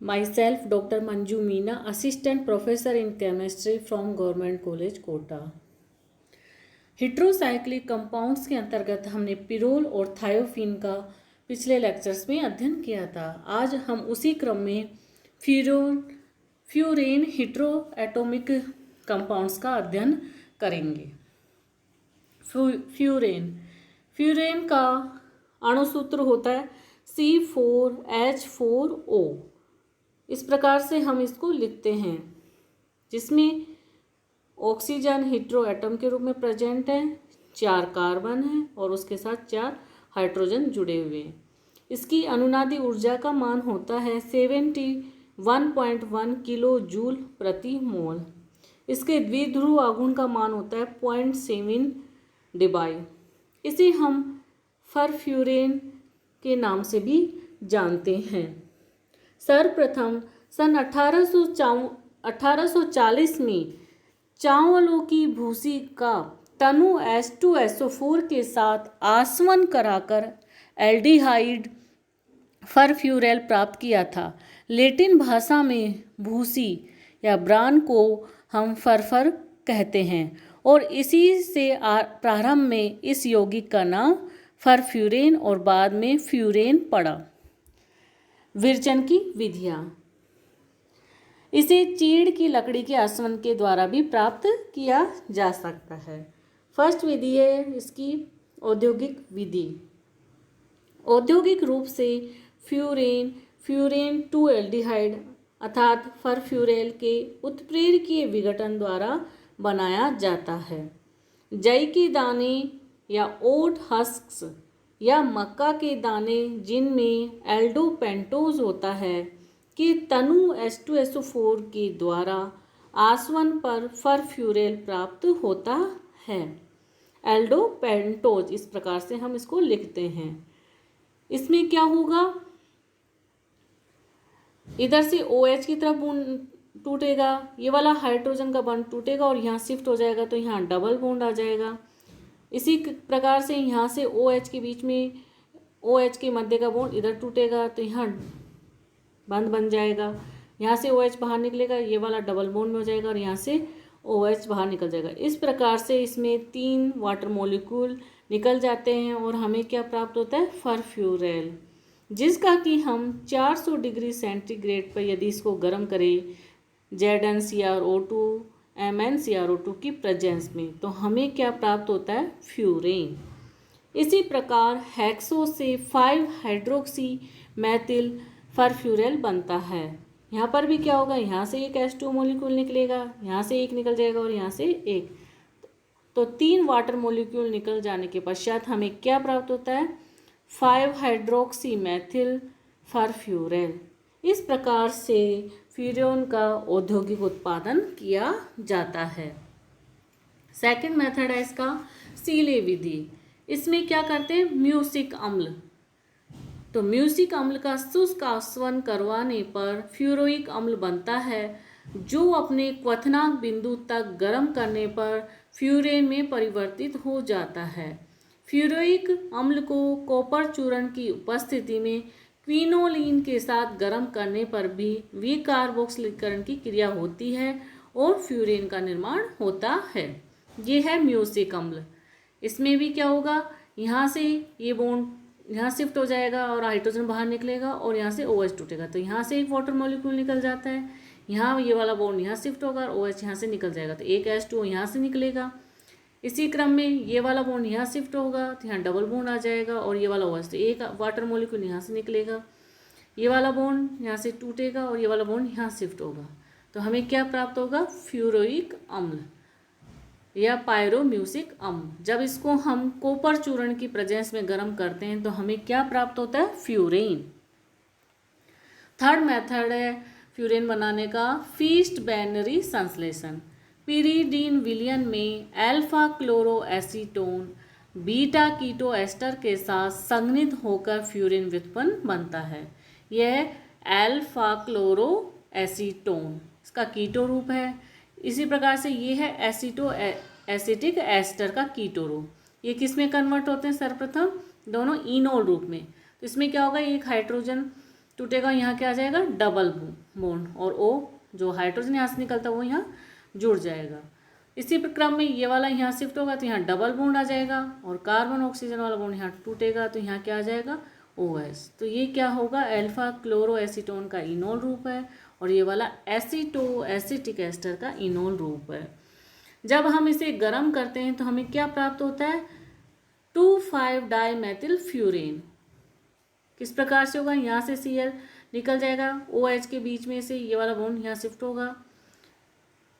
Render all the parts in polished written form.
Myself, Dr. Manju Meena, Assistant Professor in Chemistry from Government College, Kota. Heterocyclic compounds के अंतर्गत हमने pyrrole और thiophene का पिछले लेक्चर्स में अध्ययन किया था। आज हम उसी क्रम में फ्यूरेन हेट्रो एटॉमिक कंपाउंड्स का अध्ययन करेंगे। फ्यूरेन का अणुसूत्र होता है C4H4O। इस प्रकार से हम इसको लिखते हैं, जिसमें ऑक्सीजन हेट्रो एटम के रूप में प्रेजेंट है, 4 कार्बन हैं और उसके साथ 4 हाइड्रोजन जुड़े हुए हैं। इसकी अनुनादी ऊर्जा का मान होता है 71.1 किलो जूल प्रति मोल। इसके द्विध्रुव आघूर्ण का मान होता है 0.7 डिबाई। इसे हम फरफ्यूरेन के नाम से भी जानते हैं। सर्वप्रथम सन 1840 में चावलों की भूसी का तनु H2SO4 के साथ आसवन कराकर एल्डिहाइड फरफ्यूरेल प्राप्त किया था। लैटिन भाषा में भूसी या ब्रान को हम फरफर कहते हैं और इसी से प्रारंभ में इस यौगिक का नाम फरफ्यूरेन और बाद में फ्यूरेन पड़ा। विरचन की विधियाँ। इसे चीड़ की लकड़ी के आसवन के द्वारा भी प्राप्त किया जा सकता है। फर्स्ट विधि है इसकी औद्योगिक विधि। औद्योगिक रूप से फ्यूरेन 2 एल्डिहाइड अर्थात फरफ्यूरेल के उत्प्रेरकीय विघटन द्वारा बनाया जाता है। जई के दाने या ओट हस्क्स या मक्का के दाने जिनमें एल्डोपेंटोज होता है कि तनु H2SO4 के द्वारा आसवन पर फरफ्यूरेल प्राप्त होता है। एल्डोपेंटोज इस प्रकार से हम इसको लिखते हैं। इसमें क्या होगा, इधर से OH की तरफ बॉन्ड टूटेगा, ये वाला हाइड्रोजन का बॉन्ड टूटेगा और यहाँ शिफ्ट हो जाएगा तो यहाँ डबल बॉन्ड आ जाएगा। इसी प्रकार से यहाँ से OH के बीच में OH के मध्य का बॉन्ड इधर टूटेगा तो यहाँ बंद बन जाएगा। यहाँ से OH बाहर निकलेगा, ये वाला डबल बॉन्ड में हो जाएगा और यहाँ से OH बाहर निकल जाएगा। इस प्रकार से इसमें 3 वाटर मॉलिक्यूल निकल जाते हैं और हमें क्या प्राप्त होता है, फरफ्यूरेल, जिसका कि हम 400 डिग्री सेंटीग्रेड पर यदि इसको गर्म करें ZnCrO2 MnCrO2 की प्रेजेंस में तो हमें क्या प्राप्त होता है, फ्यूरेन। इसी प्रकार हेक्सो से 5 हाइड्रोक्सी मैथिल फरफ्यूरेल बनता है। यहाँ पर भी क्या होगा, यहाँ से एक H2 मॉलिक्यूल निकलेगा, यहाँ से एक निकल जाएगा और यहाँ से एक, तो 3 वाटर मॉलिक्यूल निकल जाने के पश्चात हमें क्या प्राप्त होता है, 5 हाइड्रोक्सी मैथिल फरफ्यूरेल। इस प्रकार से फ्यूरेन का औद्योगिक उत्पादन किया जाता है। सेकंड मेथड है इसका सीले विधि। इसमें क्या करते हैं, म्यूसिक अम्ल। तो म्यूसिक अम्ल का शुष्क आसवन करवाने पर फ्यूरोइक अम्ल बनता है, जो अपने क्वथनांक बिंदु तक गर्म करने पर फ्यूरेन में परिवर्तित हो जाता है। फ्यूरोइक अम्ल को कॉपर चूर्ण की उपस्थिति में क्विनोलिन के साथ गर्म करने पर भी विकार्बोक्सिलीकरण की क्रिया होती है और फ्यूरेन का निर्माण होता है। ये है म्यूसिक अम्ल। इसमें भी क्या होगा, यहाँ से ये बॉन्ड यहाँ शिफ्ट हो जाएगा और हाइड्रोजन बाहर निकलेगा और यहाँ से OH टूटेगा तो यहाँ से एक वाटर मॉलिक्यूल निकल जाता है। यहाँ ये वाला बॉन्ड यहाँ शिफ्ट होगा और OH यहाँ से निकल जाएगा तो एक H2O यहाँ से निकलेगा। इसी क्रम में ये वाला बॉन्ड यहाँ शिफ्ट होगा तो यहाँ डबल बॉन्ड आ जाएगा और ये वाला OH तो एक वाटर मॉलिक्यूल यहाँ से निकलेगा, ये वाला बॉन्ड यहाँ से टूटेगा और ये वाला बॉन्ड यहाँ शिफ्ट होगा तो हमें क्या प्राप्त होगा, फ्यूरोइक अम्ल या पायरोम्यूसिक अम्ल। जब इसको हम कॉपर चूर्ण की प्रेजेंस में गर्म करते हैं तो हमें क्या प्राप्त होता है, फ्यूरेन। थर्ड मेथड है फ्यूरेन बनाने का फीस्ट बाइनरी संश्लेषण। पिरीडीन विलयन में alpha chloro acetone beta keto ester के साथ संघनित होकर फ्यूरेन व्युत्पन्न बनता है। यह अल्फा क्लोरो एसीटोन इसका कीटो रूप है। इसी प्रकार से ये है एसिटिक एस्टर का कीटो रूप। ये किस में कन्वर्ट होते हैं, सर्वप्रथम दोनों इनोल रूप में। तो इसमें क्या होगा, एक हाइड्रोजन टूटेगा, यहाँ क्या आ जाएगा, डबल बॉन्ड, और ओ जो हाइड्रोजन यहाँ से निकलता है वो यहाँ जुड़ जाएगा। इसी क्रम में ये वाला यहाँ शिफ्ट होगा तो यहाँ डबल बॉन्ड आ जाएगा, और कार्बन ऑक्सीजन वाला बॉन्ड यहाँ टूटेगा तो यहाँ क्या आ जाएगा, OH। तो ये क्या होगा, अल्फा क्लोरो एसीटोन का इनोल रूप है, और ये वाला एसीटो एसिटिक एस्टर का इनोल रूप है। जब हम इसे गर्म करते हैं तो हमें क्या प्राप्त होता है, 2,5 डाईमेथिल फ्यूरेन। किस प्रकार से होगा, यहाँ से Cl निकल जाएगा, OH के बीच में से ये वाला बॉन्ड यहाँ शिफ्ट होगा,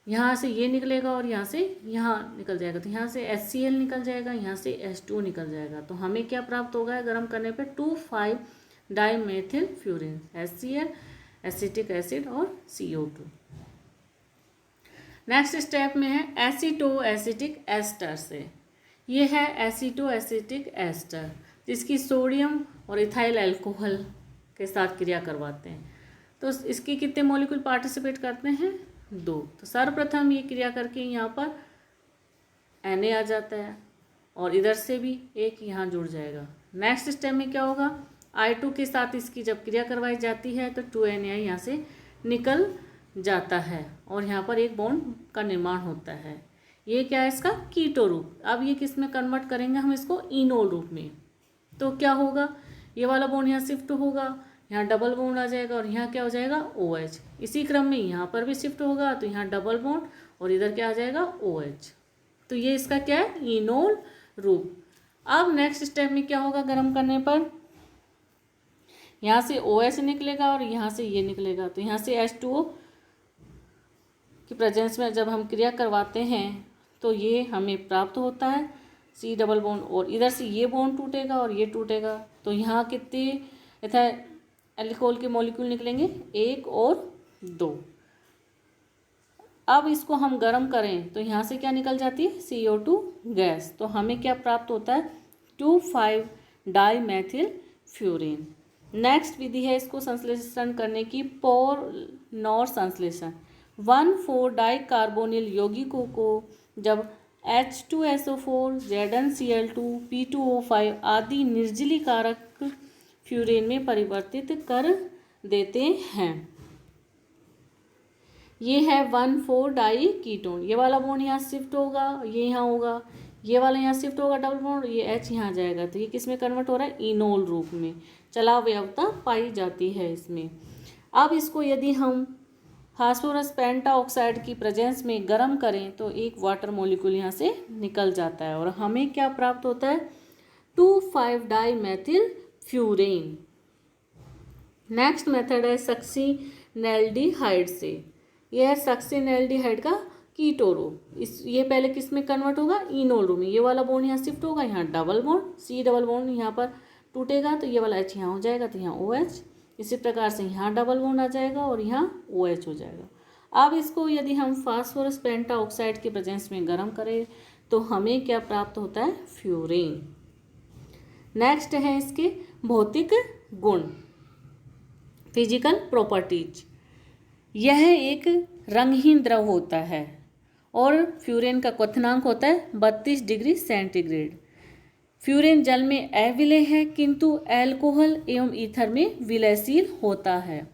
यहाँ से ये निकलेगा और यहाँ से यहाँ निकल जाएगा, तो यहाँ से HCl निकल जाएगा, यहाँ से H2 निकल जाएगा। तो हमें क्या प्राप्त होगा गर्म करने पे, 2,5 dimethyl furan, HCl, acetic acid और CO2। नेक्स्ट स्टेप में है एसीटो एसिटिक एस्टर से। ये है एसीटो एसिटिक एस्टर, जिसकी सोडियम और इथाइल अल्कोहल के साथ क्रिया करवाते हैं। तो इसके कितने मॉलिक्यूल पार्टिसिपेट करते हैं, 2। तो सर्वप्रथम ये क्रिया करके यहाँ पर Na आ जाता है, और इधर से भी एक यहाँ जुड़ जाएगा। नेक्स्ट स्टेप में क्या होगा, I2 के साथ इसकी जब क्रिया करवाई जाती है तो 2Na यहाँ से निकल जाता है, और यहाँ पर एक बॉन्ड का निर्माण होता है। ये क्या है, इसका कीटो रूप। अब ये किस में कन्वर्ट करेंगे हम इसको, इनोल रूप में। तो क्या होगा, ये वाला बॉन्ड यहाँ शिफ्ट होगा, यहाँ डबल बॉन्ड आ जाएगा, और यहाँ क्या हो जाएगा, OH। इसी क्रम में यहाँ पर भी शिफ्ट होगा तो यहाँ डबल बॉन्ड, और इधर क्या आ जाएगा, OH। तो ये इसका क्या है, इनोल रूप। अब नेक्स्ट स्टेप में क्या होगा, गर्म करने पर यहाँ से OH निकलेगा और यहाँ से ये निकलेगा, तो यहाँ से H2O की प्रेजेंस में जब हम क्रिया करवाते हैं तो ये हमें प्राप्त होता है C डबल बॉन्ड, और इधर से ये बॉन्ड टूटेगा और ये टूटेगा, तो यहाँ कितने इथाइल अल्कोहल के मॉलिक्यूल निकलेंगे, 1 और 2। अब इसको हम गर्म करें तो यहाँ से क्या निकल जाती है, CO2 गैस। तो हमें क्या प्राप्त होता है, 2,5 डाईमेथिल फ्यूरेन। नेक्स्ट विधि है इसको संश्लेषण करने की, पोर-नॉर संश्लेषण। 1,4 डाइकार्बोनिल यौगिकों को जब H2SO4, ZnCl2, P2O5 आदि निर्जलीकारक फ्यूरेन में परिवर्तित कर देते हैं। ये है 1,4 डाई कीटोन। ये वाला बॉन्ड यहाँ शिफ्ट होगा, ये यहाँ होगा, ये वाला यहाँ शिफ्ट होगा डबल बॉन्ड, ये H यहाँ जाएगा, तो ये किस में कन्वर्ट हो रहा है, इनोल रूप में। चलावयवता पाई जाती है इसमें। अब इसको यदि हम फास्फोरस पेंटाऑक्साइड की प्रेजेंस में गर्म करें तो एक वाटर मॉलिक्यूल यहाँ से निकल जाता है, और हमें क्या प्राप्त होता है, 2,5 डाईमेथिल फ्यूरेन। नेक्स्ट मेथड है सक्सिनेल्डिहाइड से। यह है सक्सिनेल्डिहाइड का कीटो रूप। ये पहले किस में कन्वर्ट होगा, इनोल रूप में। ये वाला बॉन्ड यहाँ शिफ्ट होगा, यहाँ double bond, C double bond यहाँ पर टूटेगा तो ये वाला H यहाँ हो जाएगा, तो यहाँ OH। इसी प्रकार से यहाँ डबल बॉन्ड आ जाएगा और यहाँ OH हो जाएगा। अब इसको यदि हम फास्फोरस पेंटाऑक्साइड के प्रेजेंस में गर्म करें तो हमें क्या प्राप्त होता है, फ्यूरेन। नेक्स्ट है इसके भौतिक गुण, फिजिकल प्रॉपर्टीज। यह एक रंगहीन द्रव होता है और फ्यूरेन का क्वथनांक होता है 32 डिग्री सेंटीग्रेड। फ्यूरेन जल में अविलय है किंतु अल्कोहल एवं ईथर में विलयशील होता है।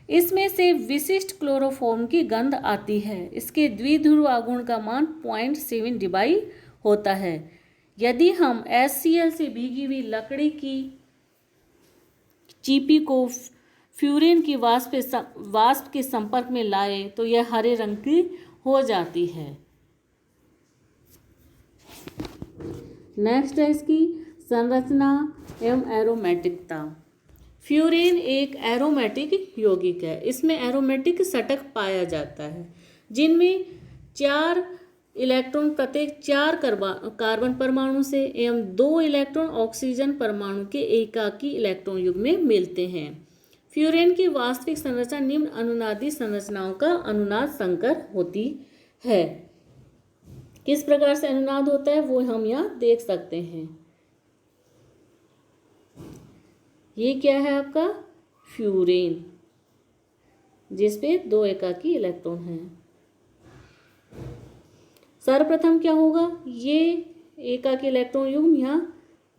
इसमें से विशिष्ट क्लोरोफॉर्म की गंध आती है। इसके द्विध्रुव आघूर्ण का मान 0.7 डिबाई होता है। यदि हम HCl से भीगी हुई लकड़ी की चीपी को फ्यूरेन की वाष्प के संपर्क में लाए तो यह हरे रंग की हो जाती है। नेक्स्ट है इसकी संरचना एवं एरोमेटिकता। फ्यूरेन एक एरोमेटिक यौगिक है। इसमें एरोमेटिक षटक पाया जाता है जिनमें 4 इलेक्ट्रॉन प्रत्येक 4 कार्बन परमाणु से एवं 2 इलेक्ट्रॉन ऑक्सीजन परमाणु के एकाकी इलेक्ट्रॉन युग्म में मिलते हैं। फ्यूरेन की वास्तविक संरचना निम्न अनुनादी संरचनाओं का अनुनाद संकर होती है। किस प्रकार से अनुनाद होता है वो हम यहाँ देख सकते हैं। ये क्या है आपका फ्यूरेन, जिसपे 2 एकाकी इलेक्ट्रॉन हैं। सर्वप्रथम क्या होगा, ये एकाकी इलेक्ट्रॉन युग्म यहाँ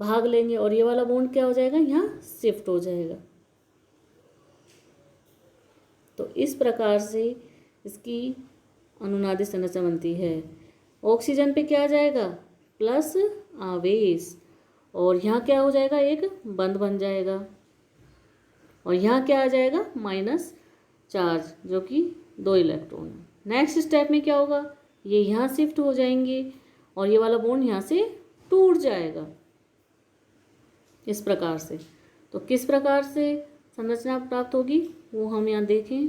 भाग लेंगे और ये वाला बॉन्ड क्या हो जाएगा, यहाँ शिफ्ट हो जाएगा। तो इस प्रकार से इसकी अनुनादी संरचना बनती है। ऑक्सीजन पे क्या आ जाएगा, प्लस आवेश, और यहाँ क्या हो जाएगा, एक बंध बन जाएगा, और यहाँ क्या आ जाएगा, माइनस चार्ज, जो कि 2 इलेक्ट्रॉन है। नेक्स्ट स्टेप में क्या होगा, ये यहाँ शिफ्ट हो जाएंगे और ये वाला बॉन्ड यहाँ से टूट जाएगा इस प्रकार से। तो किस प्रकार से संरचना प्राप्त होगी वो हम यहाँ देखें।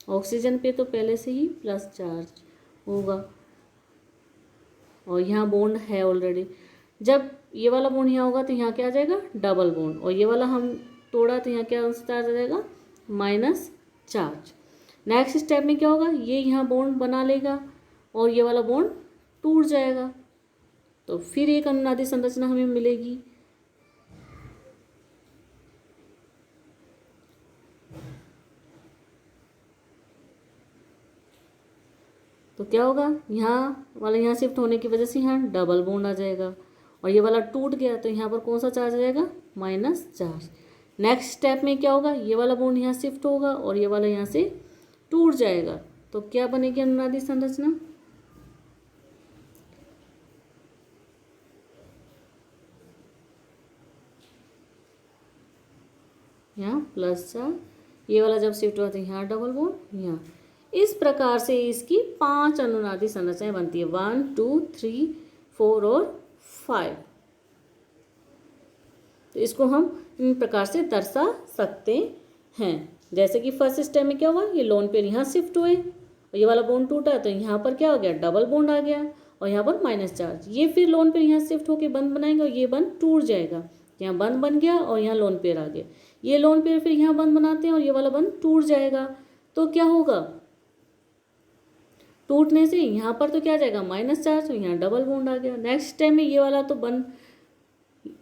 ऑक्सीजन पे तो पहले से ही प्लस चार्ज होगा और यहाँ बॉन्ड है ऑलरेडी। जब ये वाला बॉन्ड यहाँ होगा तो यहाँ क्या आ जाएगा, डबल बॉन्ड, और ये वाला हम तोड़ा तो यहाँ क्या चार्ज आ जाएगा, माइनस चार्ज। नेक्स्ट स्टेप में क्या होगा, ये यहाँ बॉन्ड बना लेगा और ये वाला बॉन्ड टूट जाएगा, तो फिर एक अनुनादी संरचना हमें मिलेगी। तो क्या होगा, यहाँ वाला यहाँ शिफ्ट होने की वजह से यहाँ डबल बॉन्ड आ जाएगा और ये वाला टूट गया तो यहाँ पर कौन सा चार्ज आ जाएगा, माइनस चार्ज। नेक्स्ट स्टेप में क्या होगा, ये वाला बॉन्ड यहाँ शिफ्ट होगा और ये वाला यहाँ से टूट जाएगा, तो क्या बनेगी अनुनादी संरचना, यहाँ प्लस चार्ज, ये वाला जब शिफ्ट हुआ तो यहाँ डबल बॉन्ड यहाँ। इस प्रकार से इसकी 5 अनुनादी संरचनाएं बनती है, 1 2 3 4 और 5। तो इसको हम इन प्रकार से दर्शा सकते हैं। जैसे कि फर्स्ट स्टेप में क्या हुआ, ये लोन पेयर यहाँ शिफ्ट हुए और ये वाला बॉन्ड टूटा तो यहाँ पर क्या हो गया, डबल बॉन्ड आ गया और यहाँ पर माइनस चार्ज। ये फिर लोन पेयर यहाँ शिफ्ट होकर बंद बनाएंगे और ये बंद टूट जाएगा, यहाँ बंद बन गया और यहाँ लोन पेयर आ गया। ये लोन पेयर फिर यहाँ बंद बनाते हैं और ये वाला बंद टूट जाएगा, तो क्या होगा, टूटने से यहाँ पर तो क्या आ जाएगा, माइनस चार्ज, तो यहाँ डबल बॉन्ड आ गया। नेक्स्ट टाइम में ये वाला तो बंद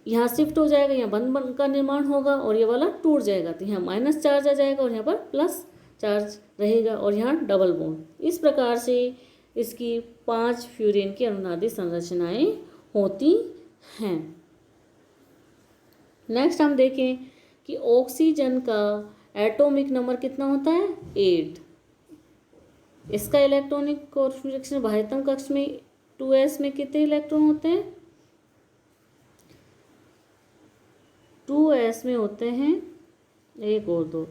यहाँ शिफ्ट हो जाएगा, यहाँ बंद का निर्माण होगा और ये वाला टूट जाएगा, तो यहाँ माइनस चार्ज आ जाएगा और यहाँ पर प्लस चार्ज रहेगा और यहाँ डबल बॉन्ड। इस प्रकार से इसकी 5 फ्यूरेन की अनुनादी संरचनाएं होती हैं। नेक्स्ट हम देखें कि ऑक्सीजन का एटॉमिक नंबर कितना होता है, 8। इसका इलेक्ट्रॉनिक कॉन्फिगरेशन बाह्यतम कक्ष में 2s में कितने इलेक्ट्रॉन होते हैं, 2s में होते हैं 1 और 2,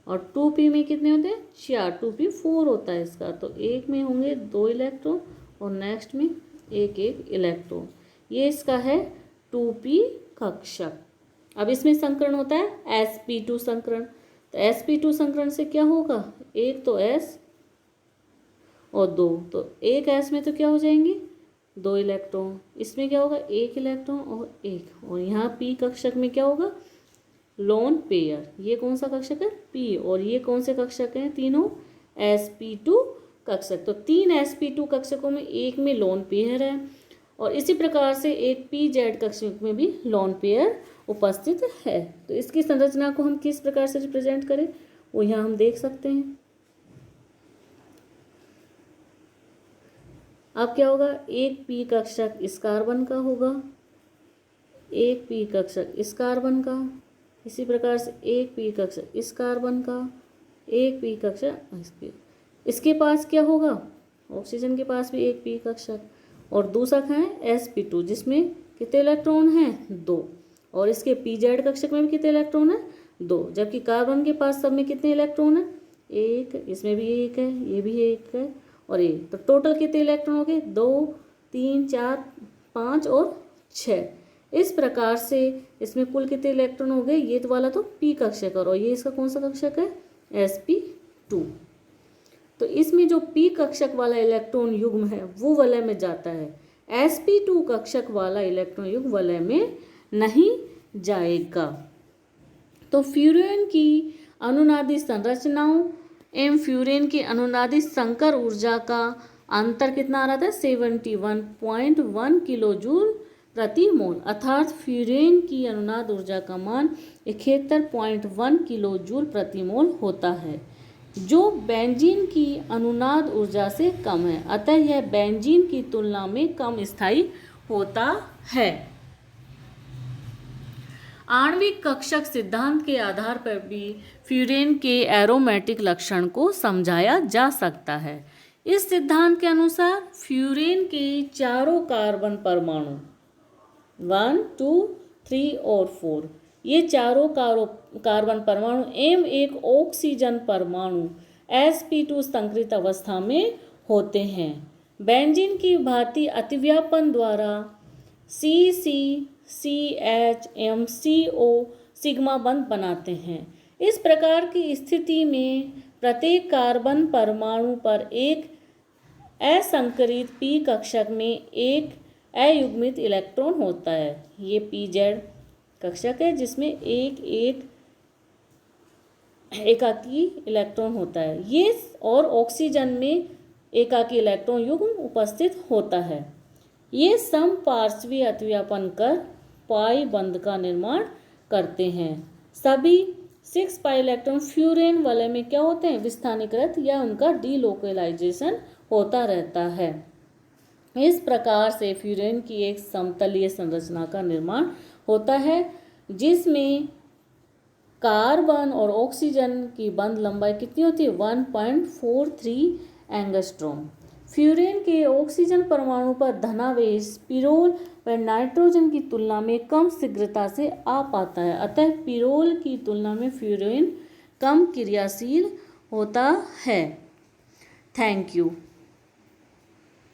और 2p में कितने होते हैं, 4, 2p 4 होता है इसका, तो एक में होंगे 2 इलेक्ट्रॉन और नेक्स्ट में एक इलेक्ट्रॉन। ये इसका है 2p कक्षक। अब इसमें संकरण होता है sp2 संकरण, तो sp2 संकरण से क्या होगा, एक तो s और 2, तो एक s में तो क्या हो जाएंगे, 2 इलेक्ट्रॉन, इसमें क्या होगा, 1 इलेक्ट्रॉन और 1, और यहाँ p कक्षक में क्या होगा, लोन पेयर। ये कौन सा कक्षक है, p, और ये कौन से कक्षक हैं, तीनों sp2 कक्षक। तो 3 sp2 कक्षकों में एक में लोन पेयर है और इसी प्रकार से एक pz कक्षक में भी लोन पेयर उपस्थित है। तो इसकी संरचना को हम किस प्रकार से रिप्रेजेंट करें वो यहाँ हम देख सकते हैं। अब क्या होगा, एक p कक्षक इस कार्बन का होगा, एक p कक्षक इस कार्बन का, इसी प्रकार से एक p कक्षक इस कार्बन का, एक p कक्षक इसके पास क्या होगा, ऑक्सीजन के पास भी एक p कक्षक, और दूसरा है sp2 जिसमें कितने इलेक्ट्रॉन हैं, 2, और इसके pz कक्षक में भी कितने इलेक्ट्रॉन हैं, 2, जबकि कार्बन के पास सब में कितने इलेक्ट्रॉन हैं, 1, इसमें भी 1 है, ये भी 1 है और 1, तो टोटल कितने इलेक्ट्रॉन हो गए, 2 3 4 5 और 6। इस प्रकार से इसमें कुल कितने इलेक्ट्रॉन हो गए, ये तो वाला तो p कक्षक और ये इसका कौन सा कक्षक है, sp2। तो इसमें जो p कक्षक वाला इलेक्ट्रॉन युग्म है वो वलय में जाता है, sp2 कक्षक वाला इलेक्ट्रॉन युग्म वलय में नहीं जाएगा। तो फ्यूरेन की अनुनादी संरचनाओं एवं फ्यूरेन की अनुनादी संकर ऊर्जा का अंतर कितना आ रहा था, 71.1 किलो जूल प्रति मोल, अर्थात फ्यूरेन की अनुनाद ऊर्जा का मान 71.1 किलो जूल प्रति मोल होता है, जो बेंजीन की अनुनाद ऊर्जा से कम है। अतः यह बेंजीन की तुलना में कम स्थायी होता है। आणविक कक्षक सिद्धांत के आधार पर भी फ्यूरेन के एरोमेटिक लक्षण को समझाया जा सकता है। इस सिद्धांत के अनुसार फ्यूरेन के चारों कार्बन परमाणु 1, 2, 3 और 4 ये चारों कार्बन परमाणु एवं एक ऑक्सीजन परमाणु sp2 संकरित अवस्था में होते हैं। बेंजीन की भांति अतिव्यापन द्वारा CH एवं CO सिग्मा बंध बनाते हैं। इस प्रकार की स्थिति में प्रत्येक कार्बन परमाणु पर एक असंकरित p कक्षक में एक अयुग्मित इलेक्ट्रॉन होता है। ये pz कक्षक है जिसमें एक एकाकी इलेक्ट्रॉन होता है। ये और ऑक्सीजन में एकाकी इलेक्ट्रॉन युग्म उपस्थित होता है। ये समपार्श्वी अतिव्यापन कर पाई बंध का निर्माण करते हैं। सभी 6 पाई इलेक्ट्रॉन फ्यूरेन वलय में क्या होते हैं? विस्थानीकृत या उनका डीलोकलाइजेशन होता रहता है। इस प्रकार से फ्यूरेन की एक समतलीय संरचना का निर्माण होता है जिसमें कार्बन और ऑक्सीजन की बंध लंबाई कितनी होती है? 1.43 एंगस्ट्रॉम। फ्यूरेन के ऑक्सीजन परमाणु पर धनावेश पिरोल व नाइट्रोजन की तुलना में कम शीघ्रता से आ पाता है। अतः पिरोल की तुलना में फ्यूरेन कम क्रियाशील होता है। Thank you.